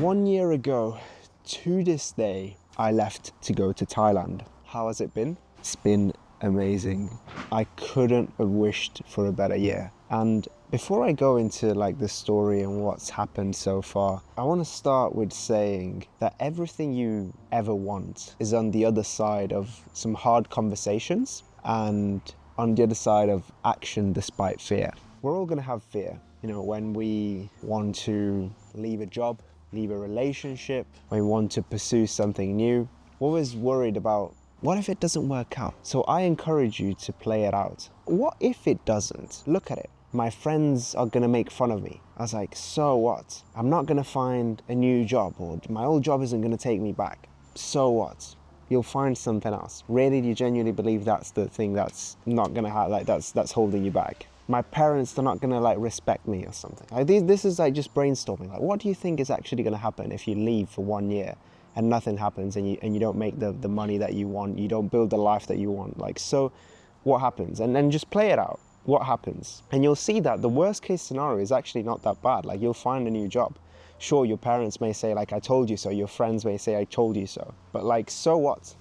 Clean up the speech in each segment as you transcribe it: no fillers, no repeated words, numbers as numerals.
1 year ago, to this day, I left to go to Thailand. How has it been? It's been amazing. I couldn't have wished for a better year. And before I go into like the story and what's happened so far, I want to start with saying that everything you ever want is on the other side of some hard conversations and on the other side of action despite fear. We're all going to have fear. You know, when we want to leave a job, leave a relationship, when we want to pursue something new, we're always worried about what if it doesn't work out? So I encourage you to play it out. What if it doesn't? Look at it. My friends are gonna make fun of me. I was like, so what? I'm not gonna find a new job, or my old job isn't gonna take me back. So what? You'll find something else. Really, do you genuinely believe that's the thing that's not gonna have, like that's holding you back? My parents are not gonna like respect me or something. Like this is like just brainstorming. Like, what do you think is actually gonna happen if you leave for 1 year and nothing happens and you don't make the money that you want, you don't build the life that you want? Like, so what happens? And then just play it out. What happens? And you'll see that the worst case scenario is actually not that bad. Like, you'll find a new job. Sure, your parents may say like, I told you so. Your friends may say, I told you so. But like, so what?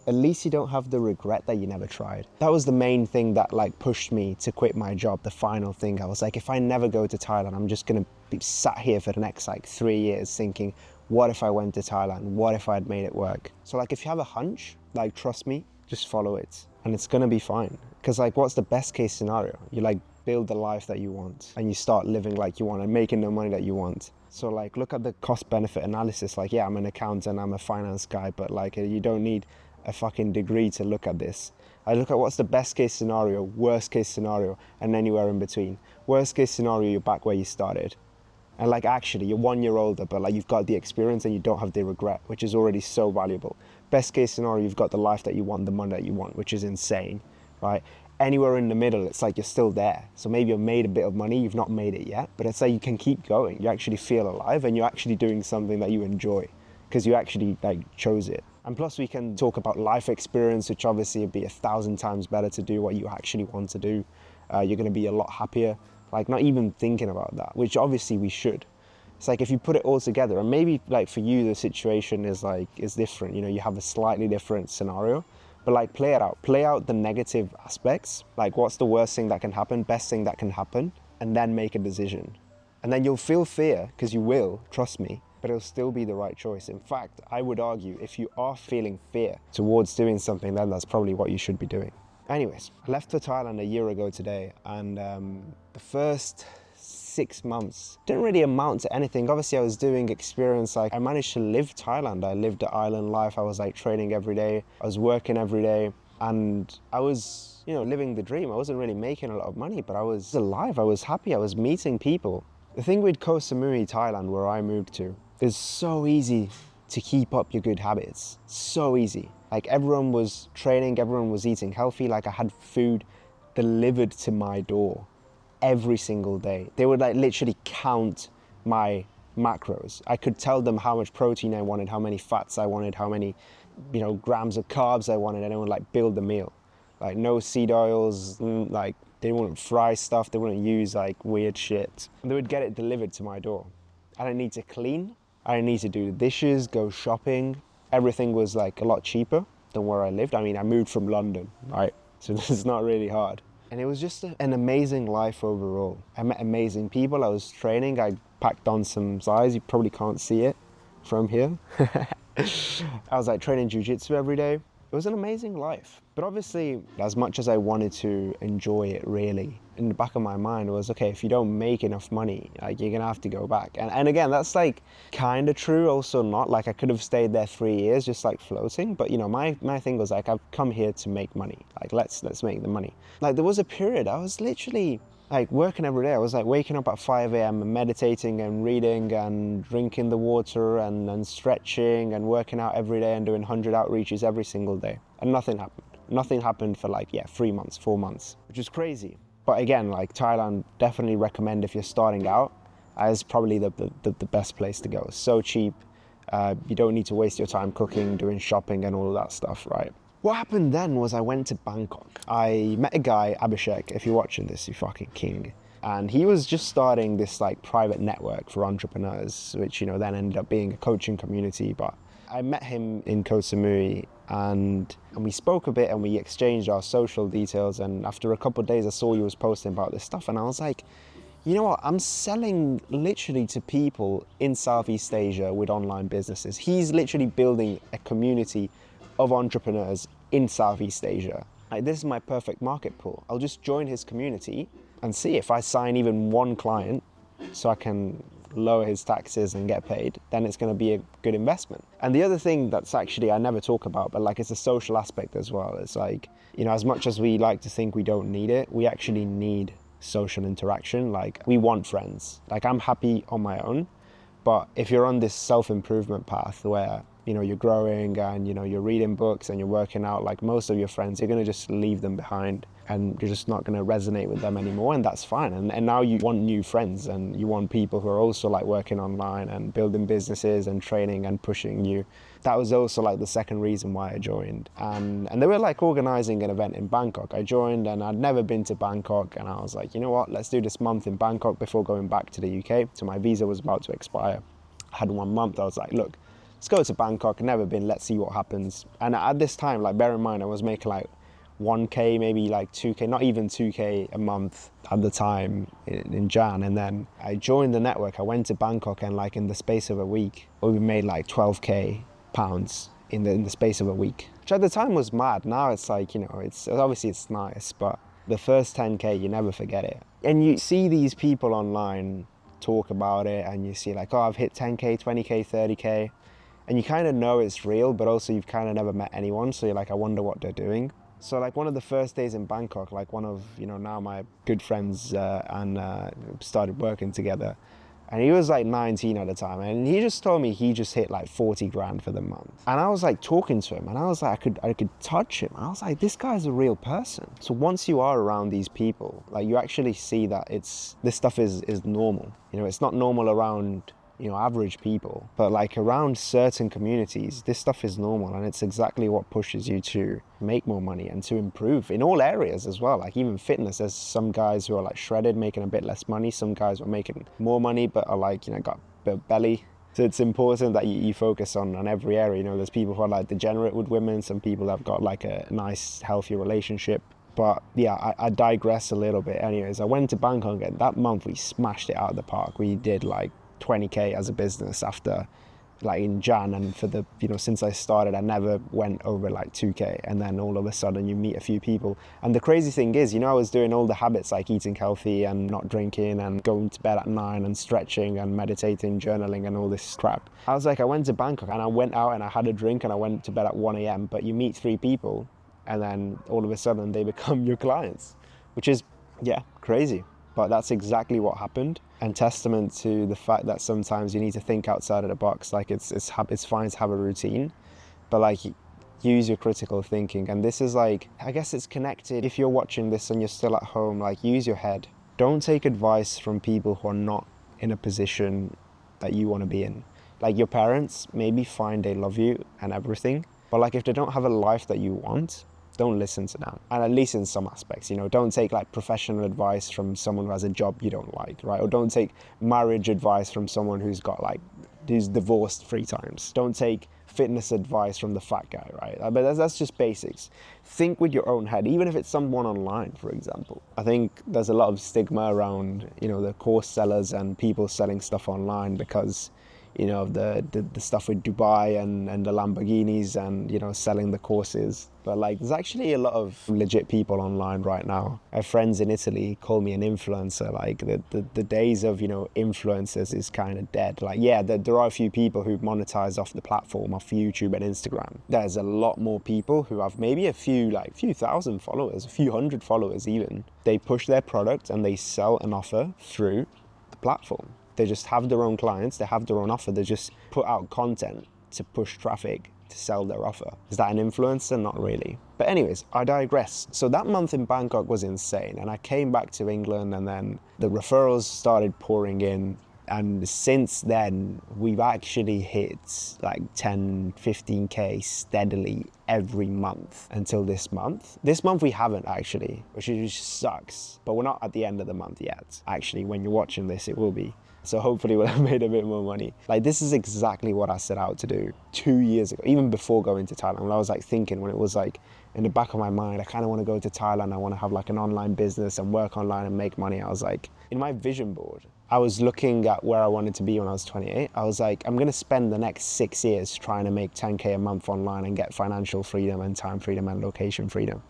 At least you don't have the regret that you never tried. That was the main thing that like pushed me to quit my job. The final thing, I was like, if I never go to Thailand, I'm just gonna be sat here for the next like 3 years thinking, what if I went to Thailand? What if I'd made it work? So like, if you have a hunch, like, trust me, just follow it and it's gonna be fine. Because like, what's the best case scenario? You like build the life that you want and you start living like you want and making the money that you want. So like, look at the cost benefit analysis. Like, yeah, I'm an accountant, I'm a finance guy, but like, you don't need a fucking degree to look at this. I look at what's the best case scenario, worst case scenario, and anywhere in between. Worst case scenario, you're back where you started. And like, actually, you're 1 year older, but like, you've got the experience and you don't have the regret, which is already so valuable. Best case scenario, you've got the life that you want, the money that you want, which is insane, right? Anywhere in the middle, it's like you're still there. So maybe you've made a bit of money, you've not made it yet, but it's like you can keep going. You actually feel alive and you're actually doing something that you enjoy because you actually like chose it. And plus we can talk about life experience, which obviously would be 1,000 times better to do what you actually want to do. You're gonna be a lot happier, like not even thinking about that, which obviously we should. It's like if you put it all together, and maybe like for you, the situation is different, you know, you have a slightly different scenario, but like play it out. Play out the negative aspects, like what's the worst thing that can happen, best thing that can happen, and then make a decision. And then you'll feel fear, because you will, trust me, but it'll still be the right choice. In fact, I would argue if you are feeling fear towards doing something, then that's probably what you should be doing. Anyways, I left for Thailand a year ago today, and the first 6 months didn't really amount to anything. Obviously, I was doing experience, like I managed to live Thailand. I lived the island life. I was like training every day. I was working every day, and I was, you know, living the dream. I wasn't really making a lot of money, but I was alive. I was happy. I was meeting people. The thing with Koh Samui, Thailand, where I moved to, is so easy to keep up your good habits. So easy. Like, everyone was training, everyone was eating healthy. Like, I had food delivered to my door every single day. They would like literally count my macros. I could tell them how much protein I wanted, how many fats I wanted, how many, you know, grams of carbs I wanted, and it would like build the meal. Like, no seed oils, like they wouldn't fry stuff, they wouldn't use like weird shit. They would get it delivered to my door. I didn't need to clean, I didn't need to do the dishes, go shopping. Everything was like a lot cheaper than where I lived. I mean, I moved from London, right? So this is not really hard. And it was just an amazing life overall. I met amazing people. I was training. I packed on some size. You probably can't see it from here. I was like training jiu-jitsu every day. It was an amazing life. But obviously, as much as I wanted to enjoy it really, in the back of my mind was, okay, if you don't make enough money, like, you're gonna have to go back. And again, that's like kind of true, also not. Like, I could have stayed there 3 years just like floating, but you know, my thing was like, I've come here to make money. Like, let's make the money. Like, there was a period I was literally like working every day. I was like waking up at 5 a.m. and meditating and reading and drinking the water and stretching and working out every day and doing 100 outreaches every single day. And nothing happened. Nothing happened for like, 3 months, 4 months, which is crazy. But again, like, Thailand, definitely recommend if you're starting out, as probably the best place to go. So cheap. You don't need to waste your time cooking, doing shopping and all of that stuff, right? What happened then was I went to Bangkok. I met a guy, Abhishek, if you're watching this, you fucking king. And he was just starting this like private network for entrepreneurs, which, you know, then ended up being a coaching community. But I met him in Koh Samui, and we spoke a bit and we exchanged our social details. And after a couple of days, I saw he was posting about this stuff, and I was like, you know what, I'm selling literally to people in Southeast Asia with online businesses. He's literally building a community of entrepreneurs in Southeast Asia. Like, this is my perfect market pool. I'll just join his community and see if I sign even one client so I can lower his taxes and get paid, then it's going to be a good investment. And the other thing that's actually I never talk about, but like it's a social aspect as well. It's like, you know, as much as we like to think we don't need it, we actually need social interaction. Like, we want friends. Like, I'm happy on my own, but if you're on this self-improvement path where, you know, you're growing and, you know, you're reading books and you're working out, like most of your friends, you're going to just leave them behind and you're just not going to resonate with them anymore, and that's fine. And now you want new friends, and you want people who are also like working online and building businesses and training and pushing you. That was also like the second reason why I joined. And they were like organizing an event in Bangkok. I joined and I'd never been to Bangkok, and I was like, you know what, let's do this month in Bangkok before going back to the UK. So my visa was about to expire. I had 1 month. I was like, look, let's go to Bangkok. I've never been, let's see what happens. And at this time, like, bear in mind, I was making like 1K, maybe like 2K, not even 2K a month at the time in Jan. And then I joined the network. I went to Bangkok, and like in the space of a week, we made like 12K pounds in the space of a week, which at the time was mad. Now it's like, you know, it's obviously it's nice, but the first 10K, you never forget it. And you see these people online talk about it, and you see like, oh, I've hit 10K, 20K, 30K. And you kind of know it's real, but also you've kind of never met anyone. So you're like, I wonder what they're doing. So like one of the first days in Bangkok, like one of, you know, now my good friends started working together. And he was like 19 at the time. And he just told me he just hit like 40 grand for the month. And I was like talking to him, and I was like, I could touch him. I was like, this guy's a real person. So once you are around these people, like you actually see that this stuff is normal. You know, it's not normal around, you know, average people, but like around certain communities, this stuff is normal, and it's exactly what pushes you to make more money and to improve in all areas as well. Like even fitness, there's some guys who are like shredded, making a bit less money. Some guys are making more money, but are like, you know, got a bit of belly. So it's important that you focus on every area. You know, there's people who are like degenerate with women. Some people have got like a nice, healthy relationship. But yeah, I digress a little bit. Anyways, I went to Bangkok, and that month we smashed it out of the park. We did like 20K as a business after, like in Jan, and for the, you know, since I started, I never went over like 2K. And then all of a sudden you meet a few people. And the crazy thing is, you know, I was doing all the habits like eating healthy and not drinking and going to bed at 9 and stretching and meditating, journaling and all this crap. I was like, I went to Bangkok and I went out and I had a drink and I went to bed at 1 a.m. But you meet 3 people and then all of a sudden they become your clients, which is, yeah, crazy. But that's exactly what happened, and testament to the fact that sometimes you need to think outside of the box. Like it's fine to have a routine, but like use your critical thinking. And this is like, I guess it's connected. If you're watching this and you're still at home, like use your head. Don't take advice from people who are not in a position that you want to be in. Like your parents, maybe fine, they love you and everything, but like if they don't have a life that you want, don't listen to them. And at least in some aspects, you know, don't take like professional advice from someone who has a job you don't like, right? Or don't take marriage advice from someone who's divorced 3 times. Don't take fitness advice from the fat guy, right? But that's just basics. Think with your own head, even if it's someone online, for example. I think there's a lot of stigma around, you know, the course sellers and people selling stuff online because, you know, the stuff with Dubai and the Lamborghinis and, you know, selling the courses. But like, there's actually a lot of legit people online right now. I have friends in Italy call me an influencer. Like the days of, you know, influencers is kind of dead. Like, yeah, there are a few people who monetize off the platform, off YouTube and Instagram. There's a lot more people who have maybe a few thousand followers, a few hundred followers even. They push their product and they sell an offer through the platform. They just have their own clients, they have their own offer, they just put out content to push traffic to sell their offer. Is that an influencer? Not really. But anyways, I digress. So that month in Bangkok was insane, and I came back to England and then the referrals started pouring in. And since then, we've actually hit like 10, 15K steadily every month until this month. This month we haven't actually, which sucks, but we're not at the end of the month yet. Actually, when you're watching this, it will be. So hopefully we'll have made a bit more money. Like, this is exactly what I set out to do 2 years ago, even before going to Thailand. When I was like thinking, when it was like in the back of my mind, I kind of want to go to Thailand. I want to have like an online business and work online and make money. I was like, in my vision board, I was looking at where I wanted to be when I was 28. I was like, I'm going to spend the next 6 years trying to make 10K a month online and get financial freedom and time freedom and location freedom.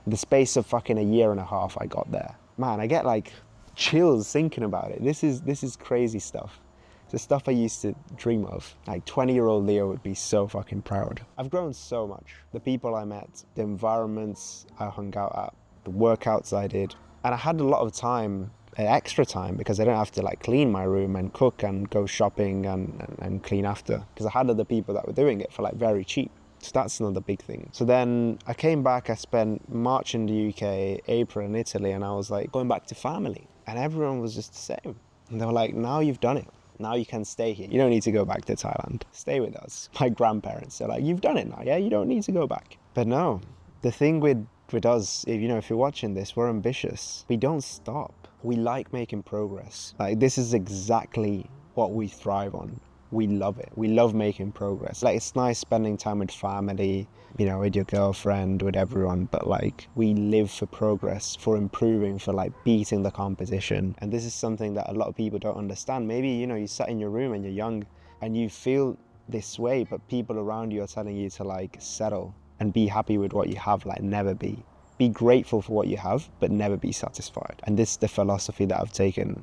In the space of fucking a year and a half, I got there. Man, I get like chills thinking about it. This is crazy stuff. It's the stuff I used to dream of. Like 20-year-old Leo would be so fucking proud. I've grown so much. The people I met, the environments I hung out at, the workouts I did. And I had a lot of time, extra time, because I don't have to like clean my room and cook and go shopping and clean after. Because I had other people that were doing it for like very cheap. So that's another big thing. So then I came back, I spent March in the UK, April in Italy, and I was like going back to family. And everyone was just the same. And they were like, now you've done it. Now you can stay here. You don't need to go back to Thailand. Stay with us. My grandparents are like, you've done it now, yeah? You don't need to go back. But no, the thing with us, if you're watching this, we're ambitious. We don't stop. We like making progress. Like, this is exactly what we thrive on. We love it. We love making progress. Like, it's nice spending time with family, with your girlfriend, with everyone, but like, we live for progress, for improving, for like beating the competition. And this is something that a lot of people don't understand. Maybe, you sat in your room and you're young and you feel this way, but people around you are telling you to like settle and be happy with what you have, like never be. Be grateful for what you have, but never be satisfied. And this is the philosophy that I've taken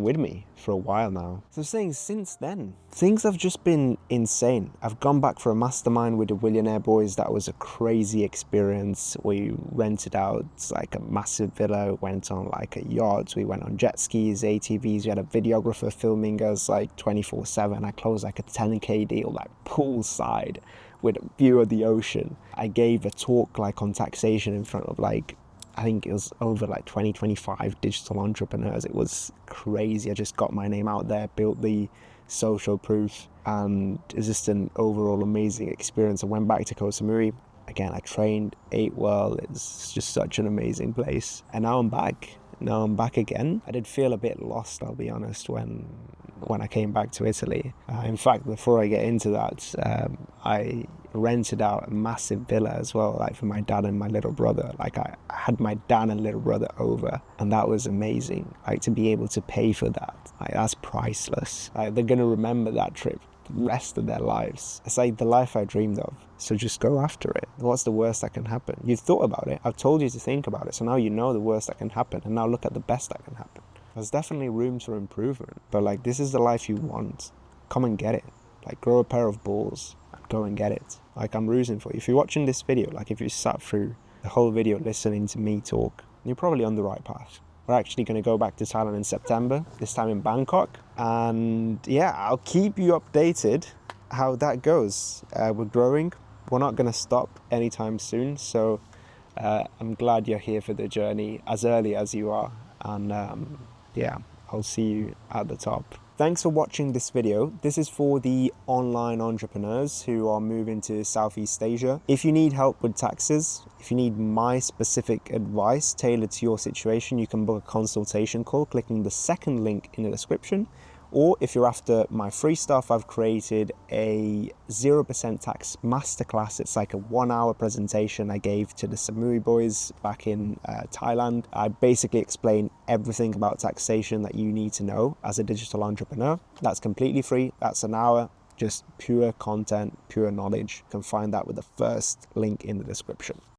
with me for a while now. So I'm saying, since then, things have just been insane. I've gone back for a mastermind with the Willionaire Boys. That was a crazy experience. We rented out like a massive villa, went on like a yacht, we went on jet skis, ATVs, we had a videographer filming us like 24/7. I closed like a 10K deal, like poolside, with a view of the ocean. I gave a talk like on taxation in front of like, I think it was over like 20-25 digital entrepreneurs. It was crazy. I just got my name out there, built the social proof, and it was just an overall amazing experience. I went back to Koh Samui. Again, I trained, ate well. It's just such an amazing place. And now I'm back. Now I'm back again. I did feel a bit lost, I'll be honest, when I came back to Italy. In fact, before I get into that, I rented out a massive villa as well, like for my dad and my little brother. Like, I had my dad and little brother over, and that was amazing. Like, to be able to pay for that, like, that's priceless. Like, they're gonna remember that trip the rest of their lives. It's like the life I dreamed of. So just go after it. What's the worst that can happen? You've thought about it. I've told you to think about it. So now you know the worst that can happen. And now look at the best that can happen. There's definitely room for improvement. But like, this is the life you want. Come and get it. Like, grow a pair of balls and go and get it. Like, I'm rooting for you. If you're watching this video, like if you sat through the whole video listening to me talk, you're probably on the right path. We're actually going to go back to Thailand in September, this time in Bangkok. And yeah, I'll keep you updated how that goes. We're growing. We're not going to stop anytime soon. So I'm glad you're here for the journey as early as you are. And yeah, I'll see you at the top. Thanks for watching this video. This is for the online entrepreneurs who are moving to Southeast Asia. If you need help with taxes, if you need my specific advice tailored to your situation, you can book a consultation call clicking the second link in the description. Or if you're after my free stuff, I've created a 0% tax masterclass. It's like a 1-hour presentation I gave to the Samui boys back in Thailand. I basically explain everything about taxation that you need to know as a digital entrepreneur. That's completely free. That's an hour, just pure content, pure knowledge. You can find that with the first link in the description.